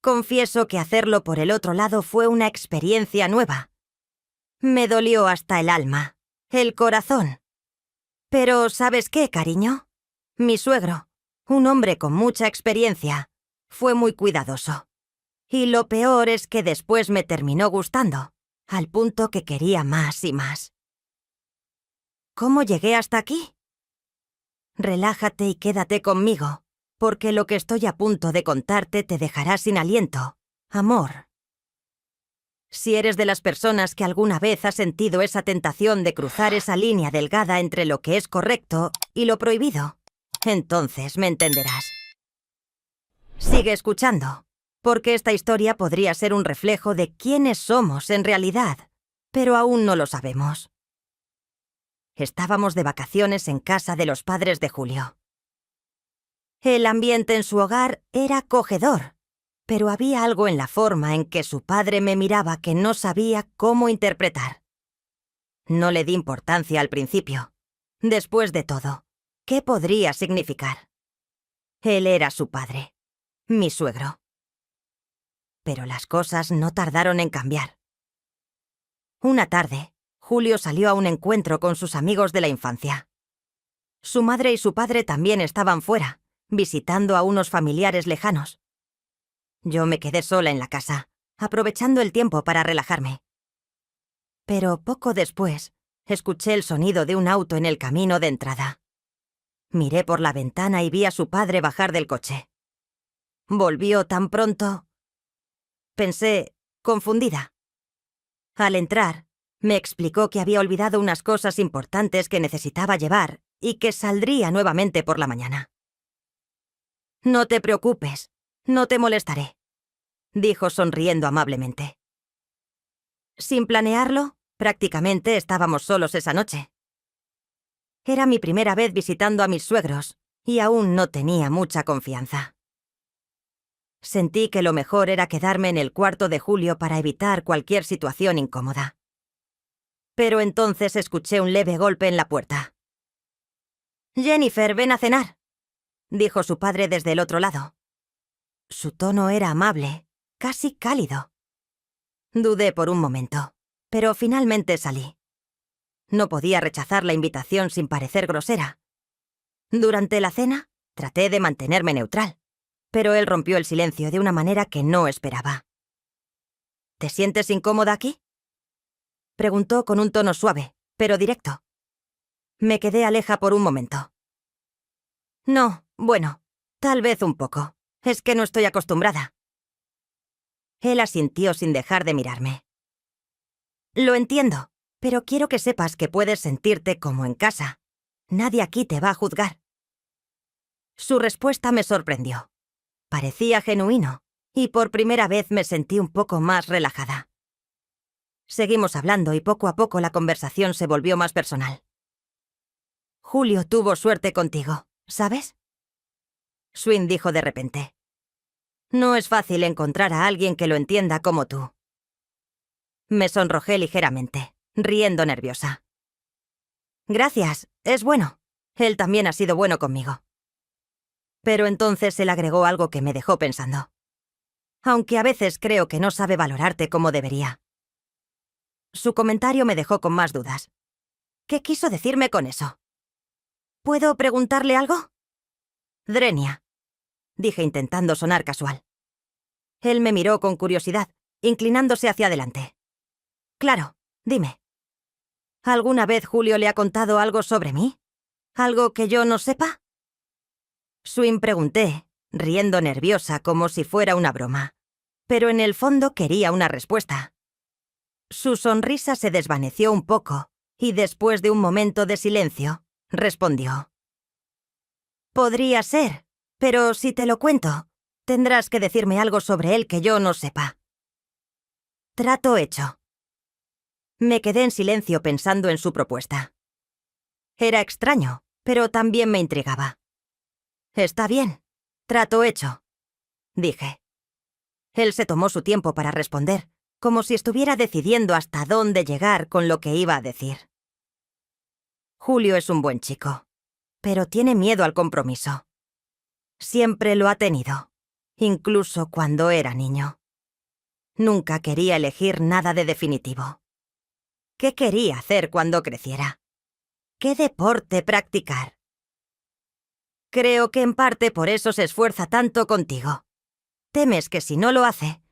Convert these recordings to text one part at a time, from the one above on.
Confieso que hacerlo por el otro lado fue una experiencia nueva. Me dolió hasta el alma, el corazón. Pero ¿sabes qué, cariño? Mi suegro, un hombre con mucha experiencia, fue muy cuidadoso. Y lo peor es que después me terminó gustando, al punto que quería más y más. ¿Cómo llegué hasta aquí? Relájate y quédate conmigo, porque lo que estoy a punto de contarte te dejará sin aliento, amor. Si eres de las personas que alguna vez ha sentido esa tentación de cruzar esa línea delgada entre lo que es correcto y lo prohibido, entonces me entenderás. Sigue escuchando, porque esta historia podría ser un reflejo de quiénes somos en realidad, pero aún no lo sabemos. Estábamos de vacaciones en casa de los padres de Julio. El ambiente en su hogar era acogedor, pero había algo en la forma en que su padre me miraba que no sabía cómo interpretar. No le di importancia al principio. Después de todo, ¿qué podría significar? Él era su padre, mi suegro. Pero las cosas no tardaron en cambiar. Una tarde, Julio salió a un encuentro con sus amigos de la infancia. Su madre y su padre también estaban fuera, visitando a unos familiares lejanos. Yo me quedé sola en la casa, aprovechando el tiempo para relajarme. Pero poco después, escuché el sonido de un auto en el camino de entrada. Miré por la ventana y vi a su padre bajar del coche. Volvió tan pronto. Pensé, confundida. Al entrar, me explicó que había olvidado unas cosas importantes que necesitaba llevar y que saldría nuevamente por la mañana. «No te preocupes, no te molestaré», dijo sonriendo amablemente. Sin planearlo, prácticamente estábamos solos esa noche. Era mi primera vez visitando a mis suegros y aún no tenía mucha confianza. Sentí que lo mejor era quedarme en el cuarto de Julio para evitar cualquier situación incómoda. Pero entonces escuché un leve golpe en la puerta. «Jennifer, ven a cenar», dijo su padre desde el otro lado. Su tono era amable, casi cálido. Dudé por un momento, pero finalmente salí. No podía rechazar la invitación sin parecer grosera. Durante la cena, traté de mantenerme neutral, pero él rompió el silencio de una manera que no esperaba. «¿Te sientes incómoda aquí?», preguntó con un tono suave, pero directo. Me quedé aleja por un momento. «No, bueno, tal vez un poco. Es que no estoy acostumbrada». Él asintió sin dejar de mirarme. «Lo entiendo, pero quiero que sepas que puedes sentirte como en casa. Nadie aquí te va a juzgar». Su respuesta me sorprendió. Parecía genuino, y por primera vez me sentí un poco más relajada. Seguimos hablando y poco a poco la conversación se volvió más personal. «Julio tuvo suerte contigo, ¿sabes?», Swin dijo de repente. «No es fácil encontrar a alguien que lo entienda como tú». Me sonrojé ligeramente, riendo nerviosa. «Gracias, es bueno. Él también ha sido bueno conmigo». Pero entonces él agregó algo que me dejó pensando. «Aunque a veces creo que no sabe valorarte como debería». Su comentario me dejó con más dudas. ¿Qué quiso decirme con eso? ¿Puedo preguntarle algo? «Drenia», dije intentando sonar casual. Él me miró con curiosidad, inclinándose hacia adelante. «Claro, dime. ¿Alguna vez Julio le ha contado algo sobre mí? ¿Algo que yo no sepa?» Swin pregunté, riendo nerviosa como si fuera una broma, pero en el fondo quería una respuesta. Su sonrisa se desvaneció un poco y después de un momento de silencio, respondió. «Podría ser, pero si te lo cuento, tendrás que decirme algo sobre él que yo no sepa». Trato hecho. Me quedé en silencio pensando en su propuesta. Era extraño, pero también me intrigaba. «Está bien, trato hecho», dije. Él se tomó su tiempo para responder, como si estuviera decidiendo hasta dónde llegar con lo que iba a decir. «Julio es un buen chico, pero tiene miedo al compromiso. Siempre lo ha tenido. incluso cuando era niño. Nunca quería elegir nada de definitivo. ¿Qué quería hacer cuando creciera? ¿Qué deporte practicar? Creo que en parte por eso se esfuerza tanto contigo. Temes que si no lo hace,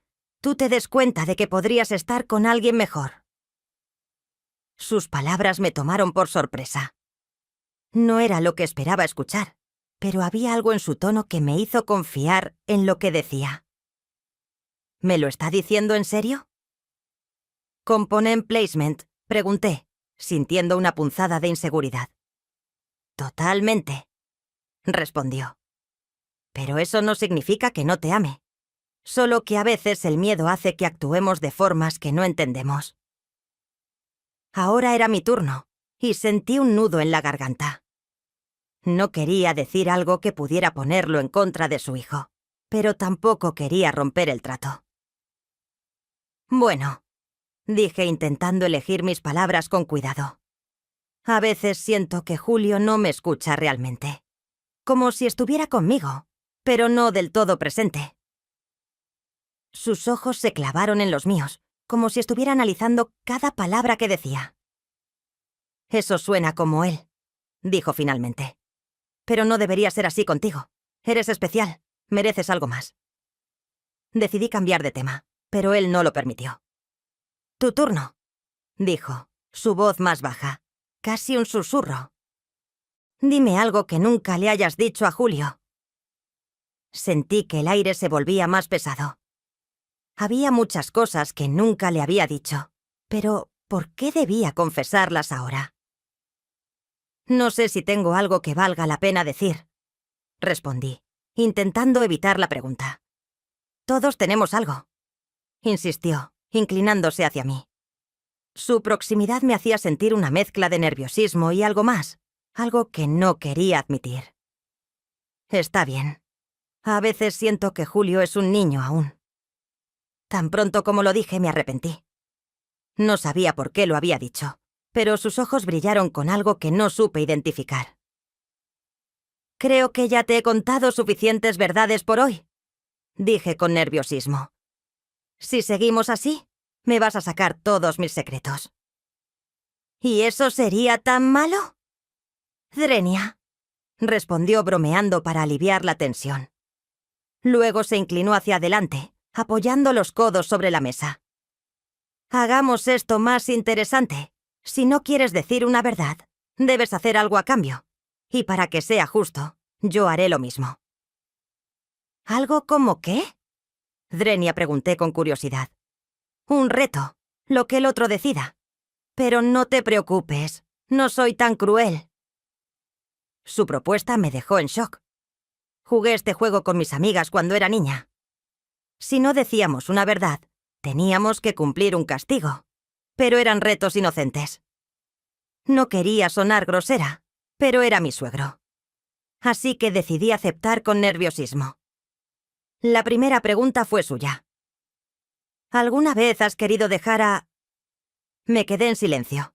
tú te des cuenta de que podrías estar con alguien mejor. Sus palabras me tomaron por sorpresa. No era lo que esperaba escuchar, pero había algo en su tono que me hizo confiar en lo que decía. ¿Me lo está diciendo en serio? «Component placement», pregunté, sintiendo una punzada de inseguridad. «Totalmente», respondió. «Pero eso no significa que no te ame. Solo que a veces el miedo hace que actuemos de formas que no entendemos». Ahora era mi turno, y sentí un nudo en la garganta. No quería decir algo que pudiera ponerlo en contra de su hijo, pero tampoco quería romper el trato. «Bueno», dije intentando elegir mis palabras con cuidado. A veces siento que Julio no me escucha realmente. Como si estuviera conmigo, pero no del todo presente. Sus ojos se clavaron en los míos, como si estuviera analizando cada palabra que decía. «Eso suena como él», dijo finalmente. «Pero no debería ser así contigo. Eres especial, mereces algo más». Decidí cambiar de tema, pero él no lo permitió. «Tu turno», dijo, su voz más baja, casi un susurro. «Dime algo que nunca le hayas dicho a Julio». Sentí que el aire se volvía más pesado. Había muchas cosas que nunca le había dicho, pero ¿por qué debía confesarlas ahora? «No sé si tengo algo que valga la pena decir», respondí, intentando evitar la pregunta. «Todos tenemos algo», insistió, inclinándose hacia mí. Su proximidad me hacía sentir una mezcla de nerviosismo y algo más, algo que no quería admitir. «Está bien. A veces siento que Julio es un niño aún». Tan pronto como lo dije, me arrepentí. No sabía por qué lo había dicho, pero sus ojos brillaron con algo que no supe identificar. «Creo que ya te he contado suficientes verdades por hoy», dije con nerviosismo. «Si seguimos así, me vas a sacar todos mis secretos». «¿Y eso sería tan malo?» «Drenia», respondió bromeando para aliviar la tensión. Luego se inclinó hacia adelante, apoyando los codos sobre la mesa. «Hagamos esto más interesante. Si no quieres decir una verdad, debes hacer algo a cambio. Y para que sea justo, yo haré lo mismo». «¿Algo como qué?», Drenia pregunté con curiosidad. «Un reto, lo que el otro decida. Pero no te preocupes, no soy tan cruel». Su propuesta me dejó en shock. Jugué este juego con mis amigas cuando era niña. Si no decíamos una verdad, teníamos que cumplir un castigo, pero eran retos inocentes. No quería sonar grosera, pero era mi suegro. Así que decidí aceptar con nerviosismo. La primera pregunta fue suya. «¿Alguna vez has querido dejar a...?» Me quedé en silencio.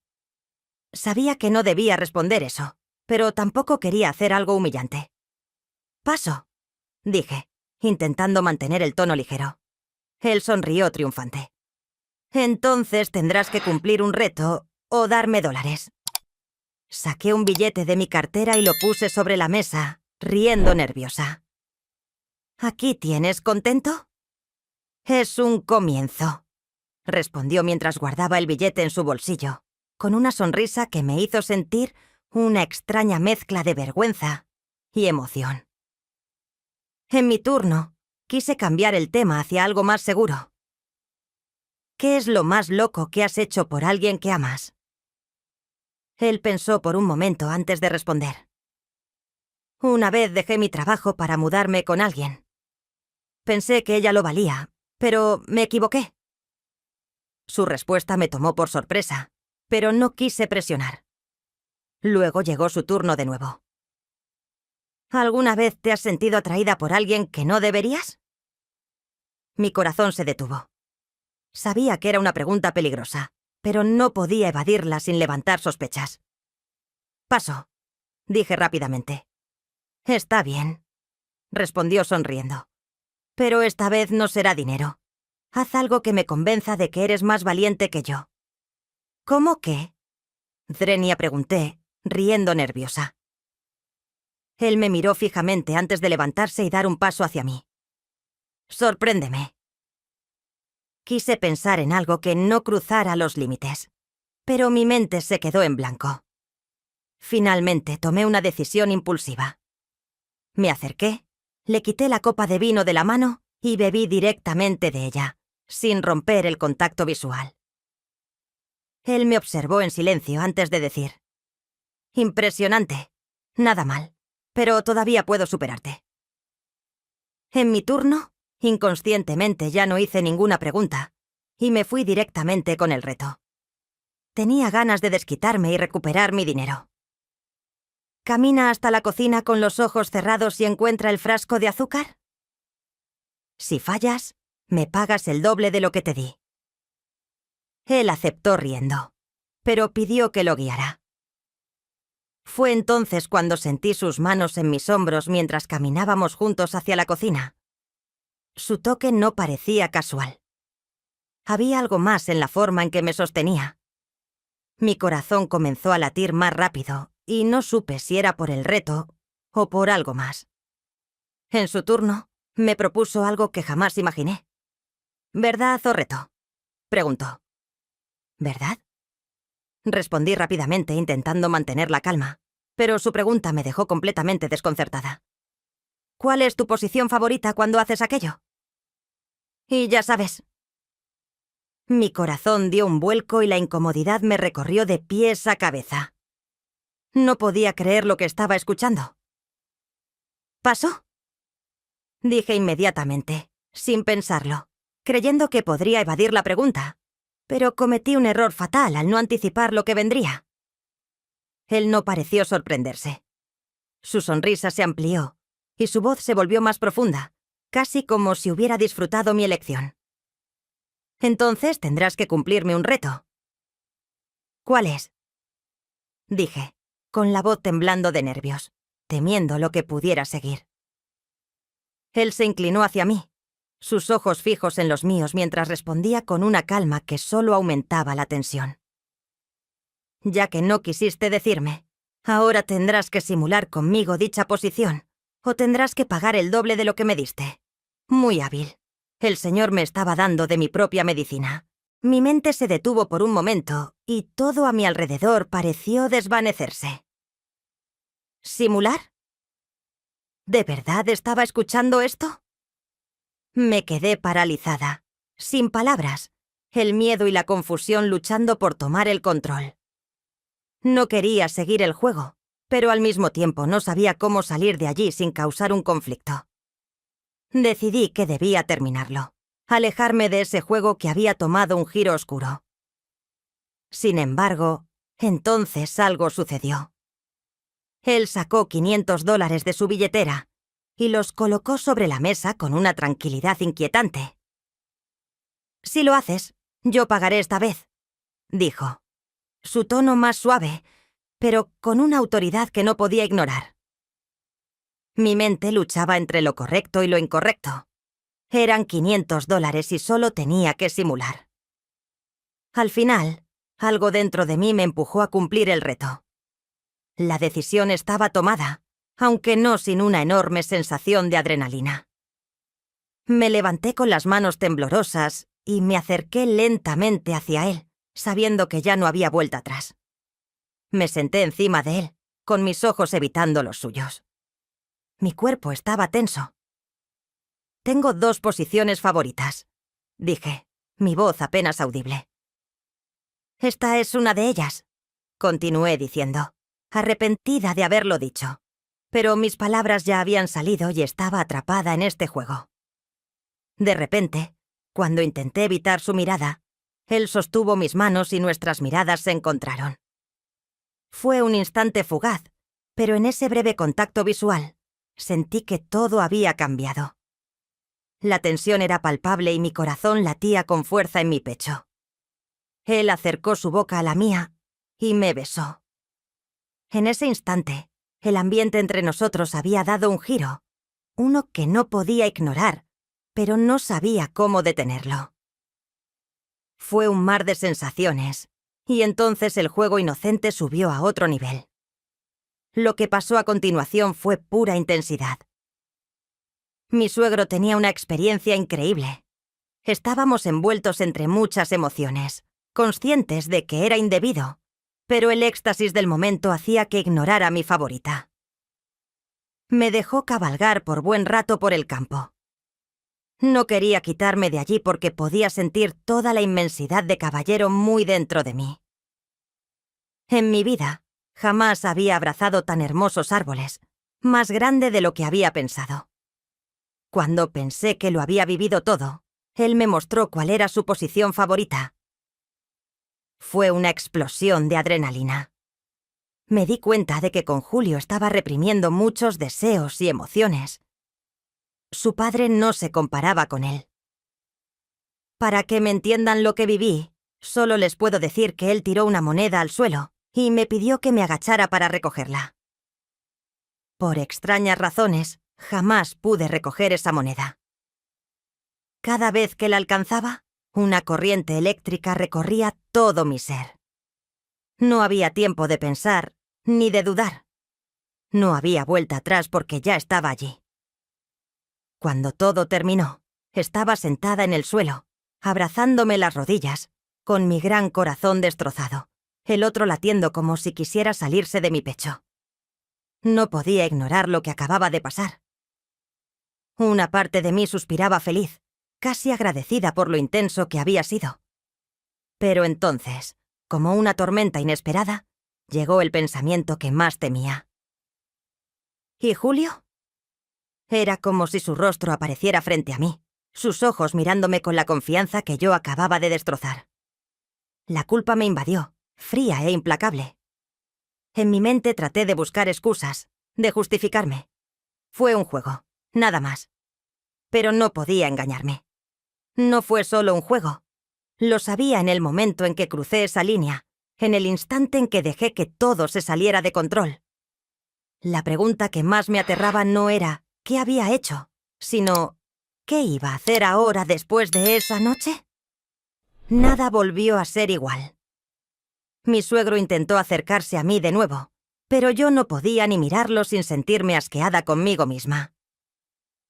Sabía que no debía responder eso, pero tampoco quería hacer algo humillante. «Paso», dije, intentando mantener el tono ligero. Él sonrió triunfante. «Entonces tendrás que cumplir un reto o darme $. Saqué un billete de mi cartera y lo puse sobre la mesa, riendo nerviosa. «Aquí tienes, ¿contento?» «Es un comienzo», respondió mientras guardaba el billete en su bolsillo, con una sonrisa que me hizo sentir una extraña mezcla de vergüenza y emoción. En mi turno, quise cambiar el tema hacia algo más seguro. «¿Qué es lo más loco que has hecho por alguien que amas?» Él pensó por un momento antes de responder. «Una vez dejé mi trabajo para mudarme con alguien. Pensé que ella lo valía, pero me equivoqué». Su respuesta me tomó por sorpresa, pero no quise presionar. Luego llegó su turno de nuevo. «¿Alguna vez te has sentido atraída por alguien que no deberías?» Mi corazón se detuvo. Sabía que era una pregunta peligrosa, pero no podía evadirla sin levantar sospechas. «Paso», dije rápidamente. «Está bien», respondió sonriendo. Pero esta vez no será dinero. Haz algo que me convenza de que eres más valiente que yo. ¿Cómo qué? Drenia pregunté, riendo nerviosa. Él me miró fijamente antes de levantarse y dar un paso hacia mí. Sorpréndeme. Quise pensar en algo que no cruzara los límites, pero mi mente se quedó en blanco. Finalmente tomé una decisión impulsiva. Me acerqué, le quité la copa de vino de la mano y bebí directamente de ella, sin romper el contacto visual. Él me observó en silencio antes de decir: impresionante, nada mal, pero todavía puedo superarte. En mi turno, inconscientemente ya no hice ninguna pregunta, y me fui directamente con el reto. Tenía ganas de desquitarme y recuperar mi dinero. ¿Camina hasta la cocina con los ojos cerrados y encuentra el frasco de azúcar? Si fallas, me pagas el doble de lo que te di. Él aceptó riendo, pero pidió que lo guiara. Fue entonces cuando sentí sus manos en mis hombros mientras caminábamos juntos hacia la cocina. Su toque no parecía casual. Había algo más en la forma en que me sostenía. Mi corazón comenzó a latir más rápido y no supe si era por el reto o por algo más. En su turno, me propuso algo que jamás imaginé. ¿Verdad o reto?, preguntó. ¿Verdad? Respondí rápidamente intentando mantener la calma, pero su pregunta me dejó completamente desconcertada. ¿Cuál es tu posición favorita cuando haces aquello? Y ya sabes. Mi corazón dio un vuelco y la incomodidad me recorrió de pies a cabeza. No podía creer lo que estaba escuchando. ¿Pasó?, dije inmediatamente, sin pensarlo, creyendo que podría evadir la pregunta, pero cometí un error fatal al no anticipar lo que vendría. Él no pareció sorprenderse. Su sonrisa se amplió y su voz se volvió más profunda, casi como si hubiera disfrutado mi elección. Entonces tendrás que cumplirme un reto. ¿Cuál es?, dije, con la voz temblando de nervios, temiendo lo que pudiera seguir. Él se inclinó hacia mí, sus ojos fijos en los míos mientras respondía con una calma que solo aumentaba la tensión. Ya que no quisiste decirme, ahora tendrás que simular conmigo dicha posición, o tendrás que pagar el doble de lo que me diste. Muy hábil. El señor me estaba dando de mi propia medicina. Mi mente se detuvo por un momento y todo a mi alrededor pareció desvanecerse. ¿Simular? ¿De verdad estaba escuchando esto? Me quedé paralizada, sin palabras, el miedo y la confusión luchando por tomar el control. No quería seguir el juego, pero al mismo tiempo no sabía cómo salir de allí sin causar un conflicto. Decidí que debía terminarlo, alejarme de ese juego que había tomado un giro oscuro. Sin embargo, entonces algo sucedió. Él sacó $500 de su billetera y los colocó sobre la mesa con una tranquilidad inquietante. «Si lo haces, yo pagaré esta vez», dijo. Su tono más suave, pero con una autoridad que no podía ignorar. Mi mente luchaba entre lo correcto y lo incorrecto. Eran $500 y solo tenía que simular. Al final, algo dentro de mí me empujó a cumplir el reto. La decisión estaba tomada, aunque no sin una enorme sensación de adrenalina. Me levanté con las manos temblorosas y me acerqué lentamente hacia él, sabiendo que ya no había vuelta atrás. Me senté encima de él, con mis ojos evitando los suyos. Mi cuerpo estaba tenso. «Tengo 2 posiciones favoritas», dije, mi voz apenas audible. «Esta es una de ellas», continué diciendo, arrepentida de haberlo dicho. Pero mis palabras ya habían salido y estaba atrapada en este juego. De repente, cuando intenté evitar su mirada, él sostuvo mis manos y nuestras miradas se encontraron. Fue un instante fugaz, pero en ese breve contacto visual, sentí que todo había cambiado. La tensión era palpable y mi corazón latía con fuerza en mi pecho. Él acercó su boca a la mía y me besó. En ese instante, el ambiente entre nosotros había dado un giro, uno que no podía ignorar, pero no sabía cómo detenerlo. Fue un mar de sensaciones, y entonces el juego inocente subió a otro nivel. Lo que pasó a continuación fue pura intensidad. Mi suegro tenía una experiencia increíble. Estábamos envueltos entre muchas emociones, conscientes de que era indebido, pero el éxtasis del momento hacía que ignorara a mi favorita. Me dejó cabalgar por buen rato por el campo. No quería quitarme de allí porque podía sentir toda la inmensidad de caballero muy dentro de mí. En mi vida, jamás había abrazado tan hermosos árboles, más grande de lo que había pensado. Cuando pensé que lo había vivido todo, él me mostró cuál era su posición favorita. Fue una explosión de adrenalina. Me di cuenta de que con Julio estaba reprimiendo muchos deseos y emociones. Su padre no se comparaba con él. Para que me entiendan lo que viví, solo les puedo decir que él tiró una moneda al suelo y me pidió que me agachara para recogerla. Por extrañas razones, jamás pude recoger esa moneda. Cada vez que la alcanzaba, una corriente eléctrica recorría todo mi ser. No había tiempo de pensar, ni de dudar. No había vuelta atrás porque ya estaba allí. Cuando todo terminó, estaba sentada en el suelo, abrazándome las rodillas, con mi gran corazón destrozado, el otro latiendo como si quisiera salirse de mi pecho. No podía ignorar lo que acababa de pasar. Una parte de mí suspiraba feliz, casi agradecida por lo intenso que había sido. Pero entonces, como una tormenta inesperada, llegó el pensamiento que más temía. ¿Y Julio? Era como si su rostro apareciera frente a mí, sus ojos mirándome con la confianza que yo acababa de destrozar. La culpa me invadió, fría e implacable. En mi mente traté de buscar excusas, de justificarme. Fue un juego, nada más. Pero no podía engañarme. No fue solo un juego. Lo sabía en el momento en que crucé esa línea, en el instante en que dejé que todo se saliera de control. La pregunta que más me aterraba no era ¿qué había hecho?, sino ¿qué iba a hacer ahora después de esa noche? Nada volvió a ser igual. Mi suegro intentó acercarse a mí de nuevo, pero yo no podía ni mirarlo sin sentirme asqueada conmigo misma.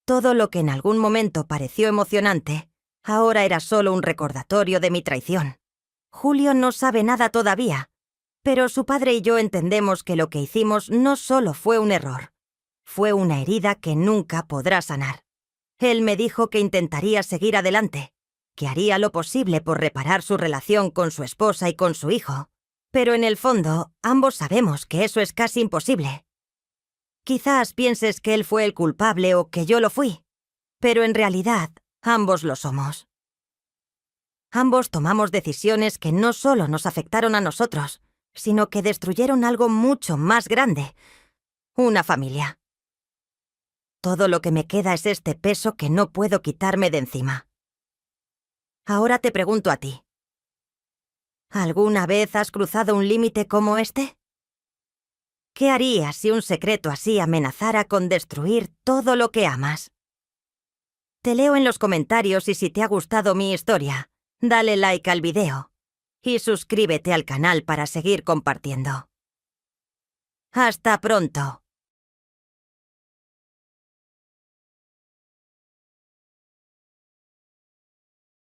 Todo lo que en algún momento pareció emocionante, ahora era solo un recordatorio de mi traición. Julio no sabe nada todavía, pero su padre y yo entendemos que lo que hicimos no solo fue un error, fue una herida que nunca podrá sanar. Él me dijo que intentaría seguir adelante, que haría lo posible por reparar su relación con su esposa y con su hijo, pero en el fondo ambos sabemos que eso es casi imposible. Quizás pienses que él fue el culpable o que yo lo fui, pero en realidad ambos lo somos. Ambos tomamos decisiones que no solo nos afectaron a nosotros, sino que destruyeron algo mucho más grande, una familia. Todo lo que me queda es este peso que no puedo quitarme de encima. Ahora te pregunto a ti. ¿Alguna vez has cruzado un límite como este? ¿Qué harías si un secreto así amenazara con destruir todo lo que amas? Te leo en los comentarios y si te ha gustado mi historia, dale like al video y suscríbete al canal para seguir compartiendo. ¡Hasta pronto!